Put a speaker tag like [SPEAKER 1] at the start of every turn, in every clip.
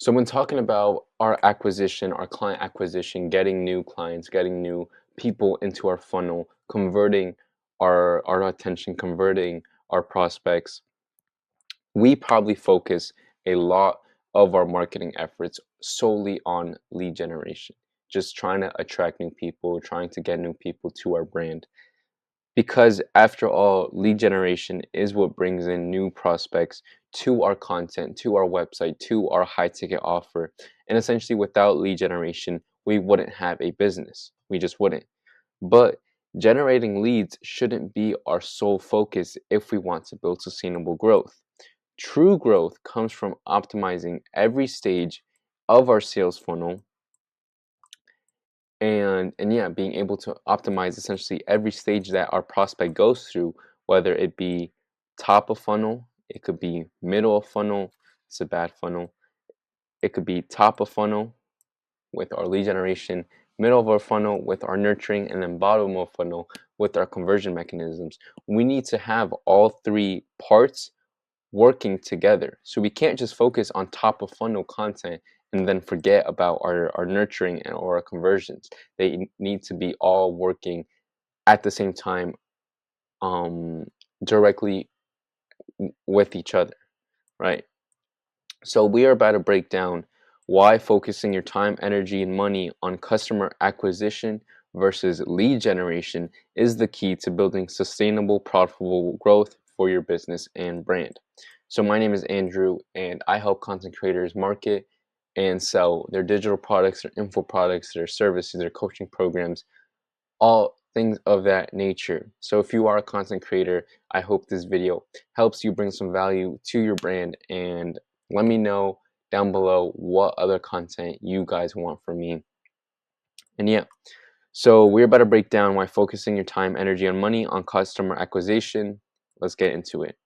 [SPEAKER 1] So when talking about our acquisition, our client acquisition, getting new clients, getting new people into our funnel, converting our attention, converting our prospects, we probably focus a lot of our marketing efforts solely on lead generation, just trying to attract new people, trying to get new people to our brand. Because after all, lead generation is what brings in new prospects to our content, to our website, to our high ticket offer. And essentially, without lead generation, we wouldn't have a business. We just wouldn't. But generating leads shouldn't be our sole focus if we want to build sustainable growth. True growth comes from optimizing every stage of our sales funnel and yeah, being able to optimize essentially every stage that our prospect goes through, whether it be top of funnel, it could be middle of funnel, it's a bad funnel, it could be top of funnel with our lead generation, middle of our funnel with our nurturing, and then bottom of funnel with our conversion mechanisms. We need to have all three parts working together. So we can't just focus on top of funnel content and then forget about our nurturing and or our conversions. They need to be all working at the same time, um, directly with each other, right? So we are about to break down why focusing your time, energy, and money on customer acquisition versus lead generation is the key to building sustainable, profitable growth for your business and brand. So my name is Andrew, and I help content creators market and sell their digital products, their info products, their services, their coaching programs, all things of that nature. So if you are a content creator, I hope this video helps you bring some value to your brand, and let me know down below what other content you guys want from me. And yeah, so we're about to break down why focusing your time, energy, and money on customer acquisition. Let's get into it.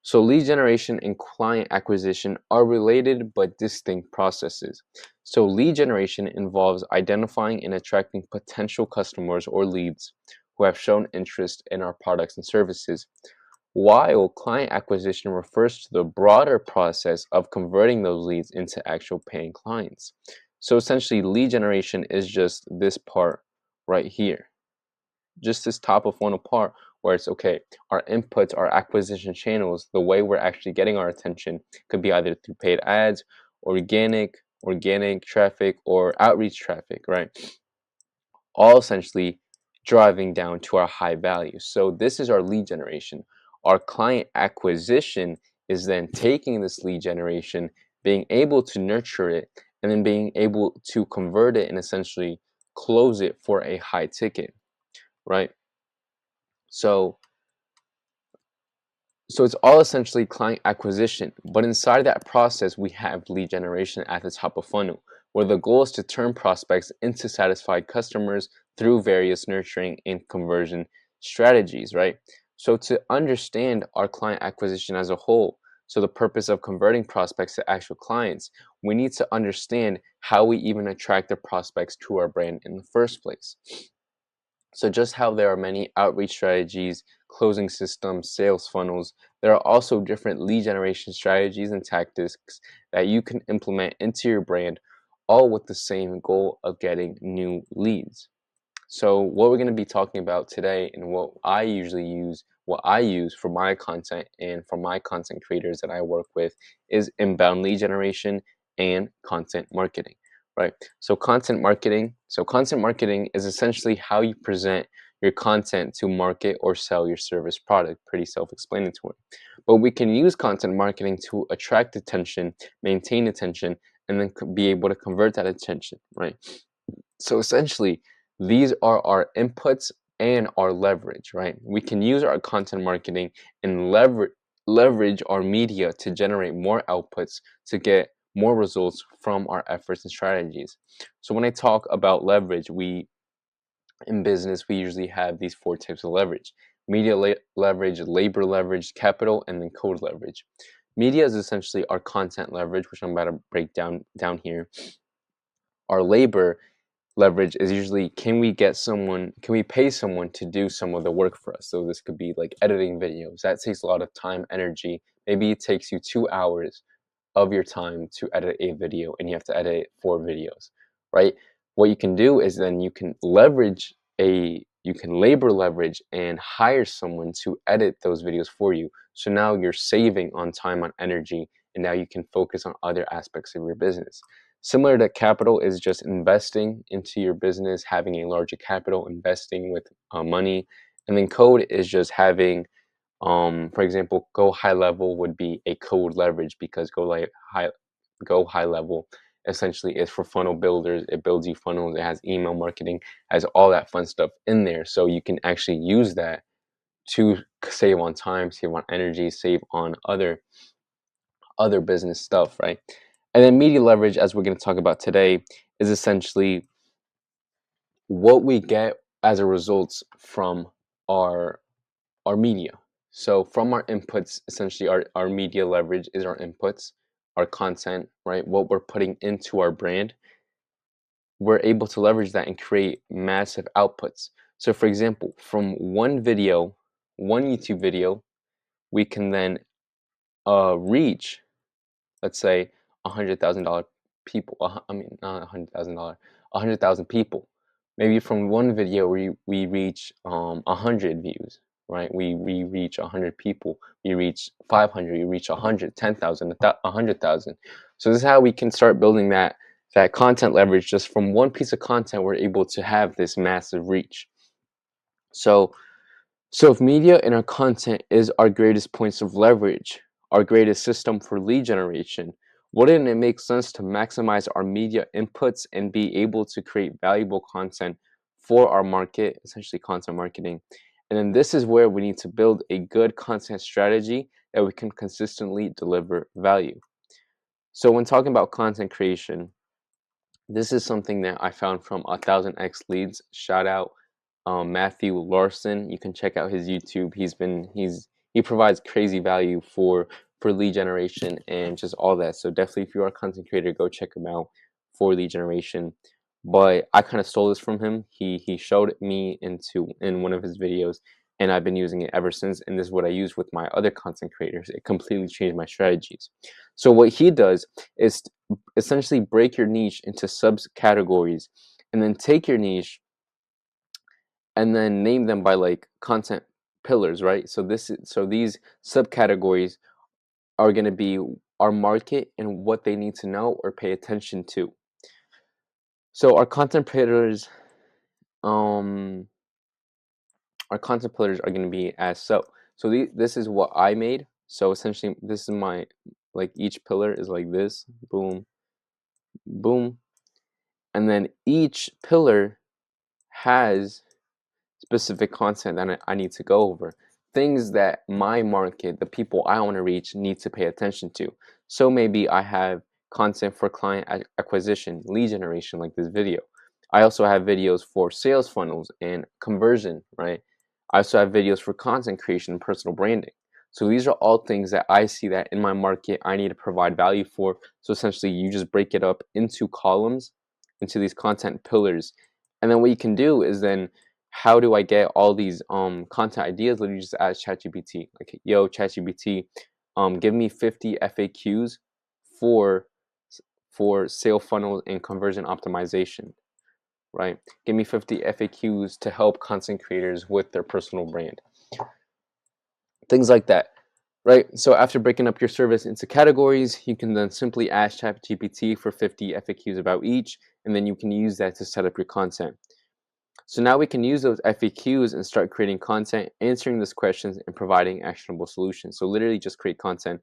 [SPEAKER 1] So lead generation and client acquisition are related but distinct processes. So lead generation involves identifying and attracting potential customers or leads who have shown interest in our products and services, while client acquisition refers to the broader process of converting those leads into actual paying clients. So essentially, lead generation is just this part right here, just this top of funnel part where it's okay, our inputs, our acquisition channels, the way we're actually getting our attention could be either through paid ads, organic traffic, or outreach traffic, right? All essentially driving down to our high value. So this is our lead generation. Our client acquisition is then taking this lead generation, being able to nurture it, and then being able to convert it and essentially close it for a high ticket, right? So so it's all essentially client acquisition, but inside that process, we have lead generation at the top of funnel, where the goal is to turn prospects into satisfied customers through various nurturing and conversion strategies, right? So to understand our client acquisition as a whole, so the purpose of converting prospects to actual clients, we need to understand how we even attract the prospects to our brand in the first place. So just how there are many outreach strategies, closing systems, sales funnels, there are also different lead generation strategies and tactics that you can implement into your brand, all with the same goal of getting new leads. So what we're going to be talking about today and what I use for my content and for my content creators that I work with is inbound lead generation and content marketing, right? So content marketing is essentially how you present your content to market or sell your service product, pretty self-explanatory. But we can use content marketing to attract attention, maintain attention, and then be able to convert that attention, right? So essentially, these are our inputs and our leverage, right? We can use our content marketing and leverage our media to generate more outputs to get more results from our efforts and strategies. So when I talk about leverage, we in business we usually have these four types of leverage: media leverage, labor leverage, capital, and then code leverage. Media is essentially our content leverage, which I'm about to break down here. Our labor leverage is usually, can we pay someone to do some of the work for us? So this could be like editing videos. That takes a lot of time, energy. Maybe it takes you 2 hours of your time to edit a video, and you have to edit 4 videos, right? What you can do is then you can labor leverage and hire someone to edit those videos for you. So now you're saving on time, on energy, and now you can focus on other aspects of your business. Similar to capital is just investing into your business, having a larger capital, investing with money. And then code is just having, for example, go high level would be a code leverage, because go high level essentially is for funnel builders. It builds you funnels, it has email marketing, has all that fun stuff in there. So you can actually use that to save on time, save on energy, save on other business stuff, right? And then media leverage, as we're going to talk about today, is essentially what we get as a result from our our media. So from our inputs, essentially our media leverage is our inputs, our content, right? What we're putting into our brand, we're able to leverage that and create massive outputs. So for example, from one video, one YouTube video, we can then reach, let's say, $100,000 people. I mean, not $100,000, 100,000 people. Maybe from one video we reach 100 views, right? We reach 100 people. We reach 500. We reach 100, 10,000, 100,000. So this is how we can start building that content leverage. Just from one piece of content, we're able to have this massive reach. So if media and our content is our greatest points of leverage, our greatest system for lead generation, wouldn't it make sense to maximize our media inputs and be able to create valuable content for our market, essentially content marketing? And then this is where we need to build a good content strategy that we can consistently deliver value. So when talking about content creation, this is something that I found from 1000x Leads. Shout out Matthew Larson. You can check out his YouTube. He provides crazy value for lead generation and just all that. So definitely, if you are a content creator, go check him out for lead generation. But I kind of stole this from him. He showed it me in one of his videos, and I've been using it ever since. And this is what I use with my other content creators. It completely changed my strategies. So what he does is essentially break your niche into subcategories, and then take your niche and then name them by like content pillars, right? So these subcategories are going to be our market and what they need to know or pay attention to. So um our content pillars are going to be as so. So this is what I made. So essentially, this is my, like, each pillar is like this, boom, boom, and then each pillar has specific content that I need to go over. Things that my market, the people I want to reach, need to pay attention to. So maybe I have content for client acquisition, lead generation, like this video. I also have videos for sales funnels and conversion, right? I also have videos for content creation and personal branding. So these are all things that I see that in my market I need to provide value for. So essentially, you just break it up into columns, into these content pillars. And then what you can do is then, how do I get all these content ideas? Literally just ask ChatGPT. Like, yo, ChatGPT, give me 50 FAQs for sale funnels and conversion optimization, right? Give me 50 FAQs to help content creators with their personal brand. Things like that, right? So after breaking up your service into categories, you can then simply ask ChatGPT for 50 FAQs about each, and then you can use that to set up your content. So now we can use those FAQs and start creating content, answering these questions, and providing actionable solutions. So literally just create content,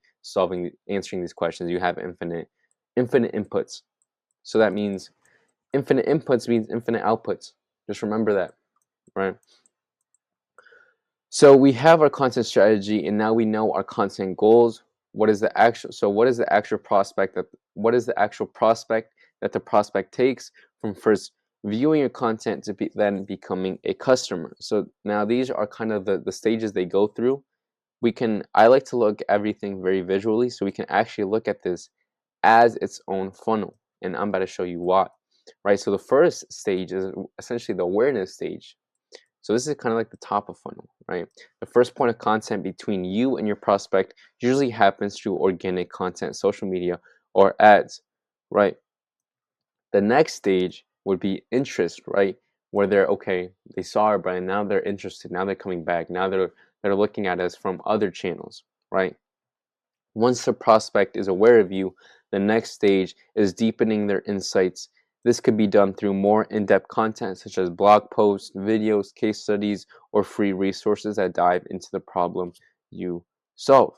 [SPEAKER 1] answering these questions. You have infinite inputs. So that means infinite inputs means infinite outputs. Just remember that, right? So we have our content strategy, and now we know our content goals. What is the actual prospect that the prospect takes from first viewing your content to then becoming a customer? So now these are kind of the stages they go through. I like to look everything very visually, so we can actually look at this as its own funnel, and I'm about to show you why. Right? So the first stage is essentially the awareness stage. So this is kind of like the top of funnel, right? The first point of contact between you and your prospect usually happens through organic content, social media, or ads, right? The next stage would be interest, right? Where they're okay, they saw our brand, now they're interested, now they're coming back, now they're looking at us from other channels, right? Once the prospect is aware of you, the next stage is deepening their insights. This could be done through more in depth content such as blog posts, videos, case studies, or free resources that dive into the problem you solve.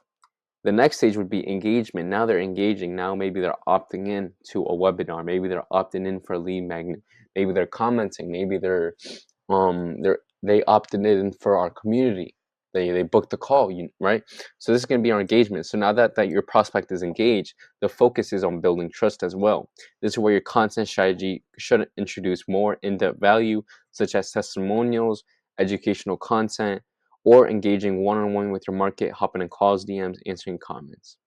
[SPEAKER 1] The next stage would be engagement. Now they're engaging. Now maybe they're opting in to a webinar. Maybe they're opting in for a lead magnet. Maybe they're commenting. Maybe they opted in for our community. They booked a call, right? So this is going to be our engagement. So now that your prospect is engaged, the focus is on building trust as well. This is where your content strategy should introduce more in-depth value, such as testimonials, educational content, or engaging one-on-one with your market, hopping in calls, DMs, answering comments.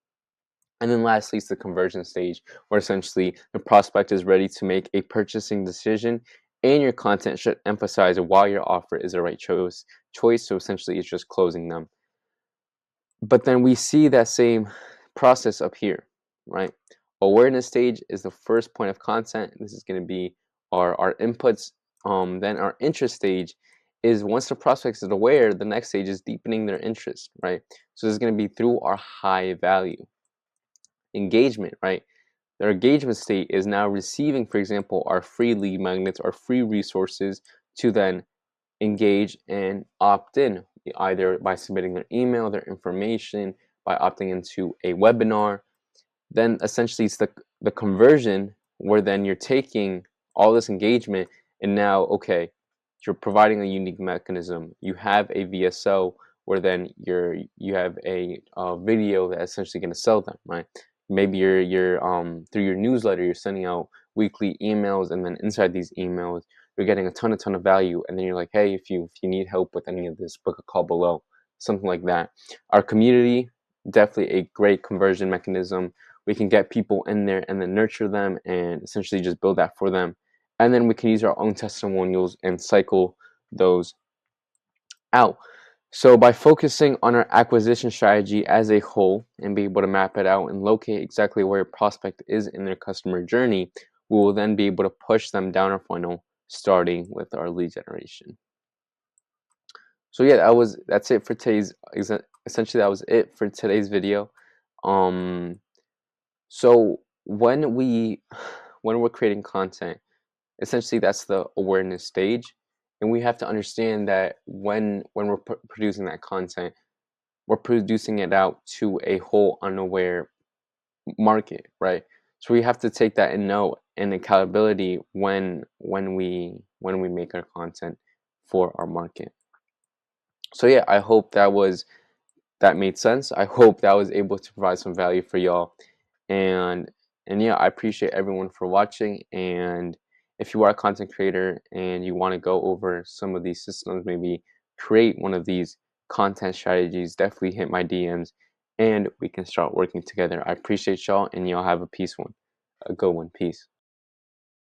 [SPEAKER 1] And then lastly, it's the conversion stage, where essentially the prospect is ready to make a purchasing decision, and your content should emphasize why your offer is the right choice. So essentially, it's just closing them. But then we see that same process up here, right? Awareness stage is the first point of content. This is going to be our inputs. Then our interest stage is once the prospect is aware, the next stage is deepening their interest, right? So this is going to be through our high value engagement, right? Their engagement state is now receiving, for example, our free lead magnets, our free resources to then engage and opt in, either by submitting their email, their information, by opting into a webinar. Then essentially it's the conversion, where then you're taking all this engagement and now, okay, you're providing a unique mechanism. You have a VSO where then you have a video that's essentially going to sell them, right? Maybe you're through your newsletter, you're sending out weekly emails, and then inside these emails you're getting a ton of value, and then you're like, hey, if you need help with any of this, book a call below, something like that. Our community, definitely a great conversion mechanism. We can get people in there and then nurture them and essentially just build that for them, and then we can use our own testimonials and cycle those out. So by focusing on our acquisition strategy as a whole and be able to map it out and locate exactly where a prospect is in their customer journey, we will then be able to push them down our funnel, starting with our lead generation. So yeah, that's it for today's essentially that was it for today's video. So when we're creating content, essentially that's the awareness stage, and we have to understand that when we're producing that content, we're producing it out to a whole unaware market, right? So we have to take that in note and accountability when we make our content for our market. So yeah, I hope that made sense. I hope that was able to provide some value for y'all. And yeah, I appreciate everyone for watching. And if you are a content creator and you want to go over some of these systems, maybe create one of these content strategies, definitely hit my DMs and we can start working together. I appreciate y'all, and y'all have a good one. Peace.